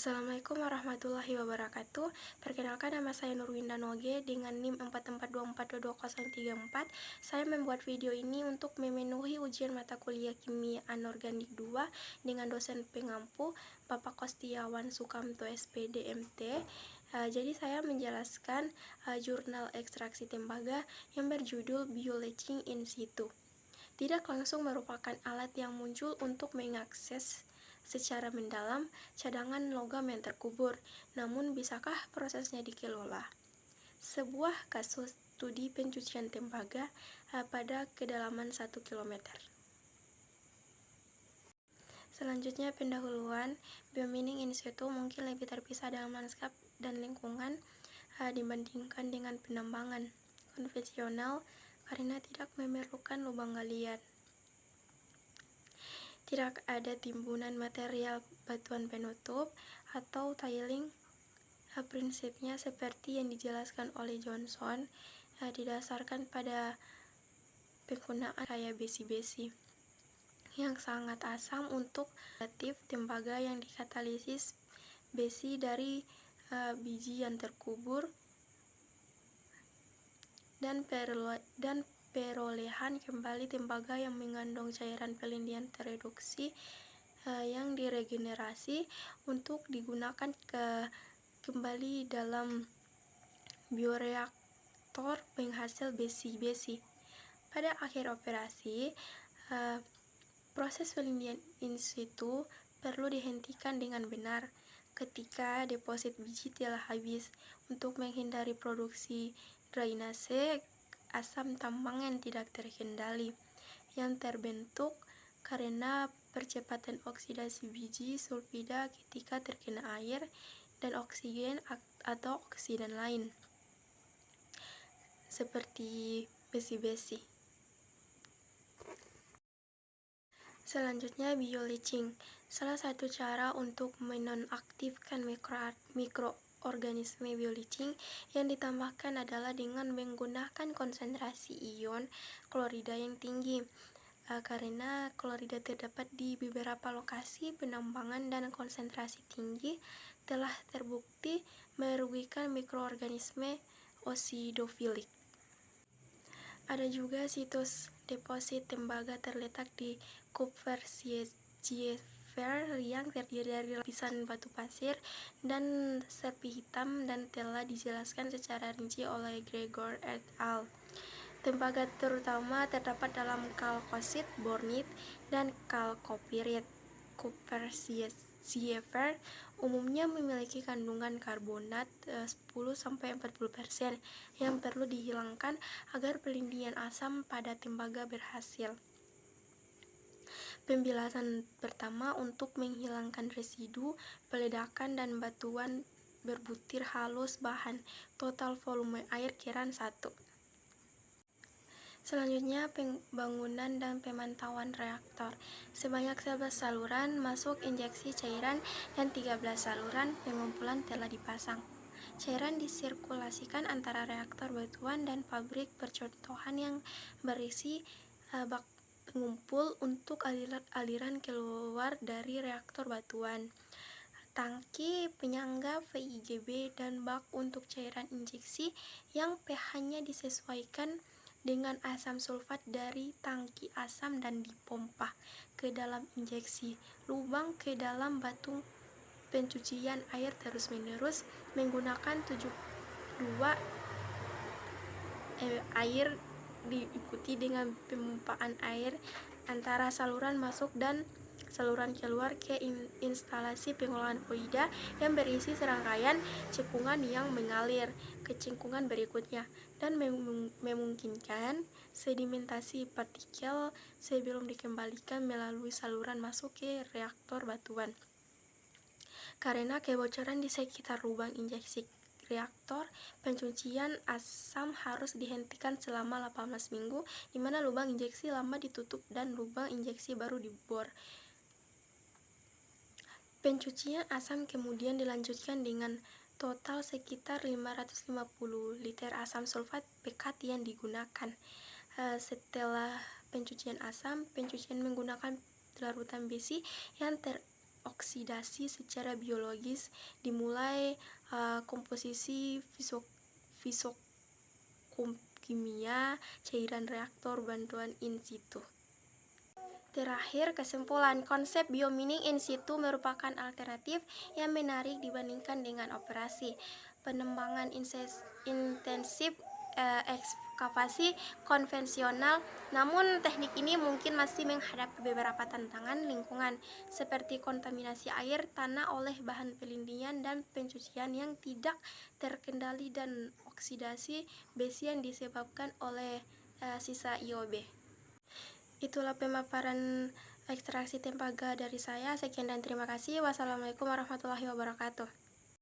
Assalamualaikum warahmatullahi wabarakatuh. Perkenalkan, nama saya Nurwinda Noge dengan NIM 4424222034. Saya membuat video ini untuk memenuhi ujian mata kuliah Kimia Anorganik 2 dengan dosen pengampu Bapak Kostiawan Sukamto SPD MT. Jadi saya menjelaskan jurnal ekstraksi tembaga yang berjudul Bioleaching in situ. Tidak langsung merupakan alat yang muncul untuk mengakses secara mendalam cadangan logam yang terkubur, namun bisakah prosesnya dikelola? Sebuah kasus studi pencucian tembaga pada kedalaman 1 km. Selanjutnya pendahuluan. Biomining in situ mungkin lebih terpisah dengan lanskap dan lingkungan dibandingkan dengan penambangan konvensional karena tidak memerlukan lubang galian. Tidak ada timbunan material batuan penutup atau tiling. Prinsipnya seperti yang dijelaskan oleh Johnson, didasarkan pada penggunaan kayak besi-besi yang sangat asam untuk relatif tembaga yang dikatalisis besi dari biji yang terkubur dan perolehan kembali tembaga yang mengandung cairan pelindian tereduksi yang diregenerasi untuk digunakan kembali dalam bioreaktor penghasil besi-besi. Pada akhir operasi, proses pelindian in situ perlu dihentikan dengan benar ketika deposit biji telah habis untuk menghindari produksi drainase asam tambang yang tidak terkendali yang terbentuk karena percepatan oksidasi biji sulfida ketika terkena air dan oksigen atau oksidan lain seperti besi-besi. Selanjutnya, bioleaching. Salah satu cara untuk menonaktifkan mikroorganisme bioleaching yang ditambahkan adalah dengan menggunakan konsentrasi ion klorida yang tinggi. Karena klorida terdapat di beberapa lokasi penambangan dan konsentrasi tinggi telah terbukti merugikan mikroorganisme osidofilik. Ada juga situs deposit tembaga terletak di Kupferziefer yang terdiri dari lapisan batu pasir dan sepi hitam dan telah dijelaskan secara rinci oleh Gregor et al. Tembaga terutama terdapat dalam kalkosit, bornit, dan kalkopirit. Kupferziefer umumnya memiliki kandungan karbonat 10-40% yang perlu dihilangkan agar pelindian asam pada tembaga berhasil. Pembilasan pertama untuk menghilangkan residu peledakan dan batuan berbutir halus bahan. Total volume air keran 1. Selanjutnya, pembangunan dan pemantauan reaktor. Sebanyak 11 saluran masuk injeksi cairan dan 13 saluran pengumpulan telah dipasang. Cairan disirkulasikan antara reaktor batuan dan pabrik percontohan yang berisi bak pengumpul untuk aliran keluar dari reaktor batuan, tangki penyangga VIGB, dan bak untuk cairan injeksi yang pH-nya disesuaikan dengan asam sulfat dari tangki asam dan dipompa ke dalam injeksi lubang ke dalam batu pencucian air terus-menerus menggunakan 72 air diikuti dengan pemompaan air antara saluran masuk dan saluran keluar ke instalasi pengolahan fluida yang berisi serangkaian cekungan yang mengalir ke cekungan berikutnya dan memungkinkan sedimentasi partikel sebelum dikembalikan melalui saluran masuk ke reaktor batuan. Karena kebocoran di sekitar lubang injeksi reaktor, pencucian asam harus dihentikan selama 18 minggu, di mana lubang injeksi lama ditutup dan lubang injeksi baru dibor. Pencucian asam kemudian dilanjutkan dengan total sekitar 550 liter asam sulfat pekat yang digunakan. Setelah pencucian asam, pencucian menggunakan larutan besi yang oksidasi secara biologis, dimulai komposisi fisokimia cairan reaktor bantuan in situ. Terakhir, kesimpulan, konsep biomining in situ merupakan alternatif yang menarik dibandingkan dengan operasi pengembangan intensif ekskavasi konvensional. Namun, teknik ini mungkin masih menghadapi beberapa tantangan lingkungan, seperti kontaminasi air tanah oleh bahan pelindian dan pencucian yang tidak terkendali dan oksidasi besi yang disebabkan oleh sisa IOB. Itulah pemaparan ekstraksi tembaga dari saya. Sekian dan terima kasih. Wassalamualaikum warahmatullahi wabarakatuh.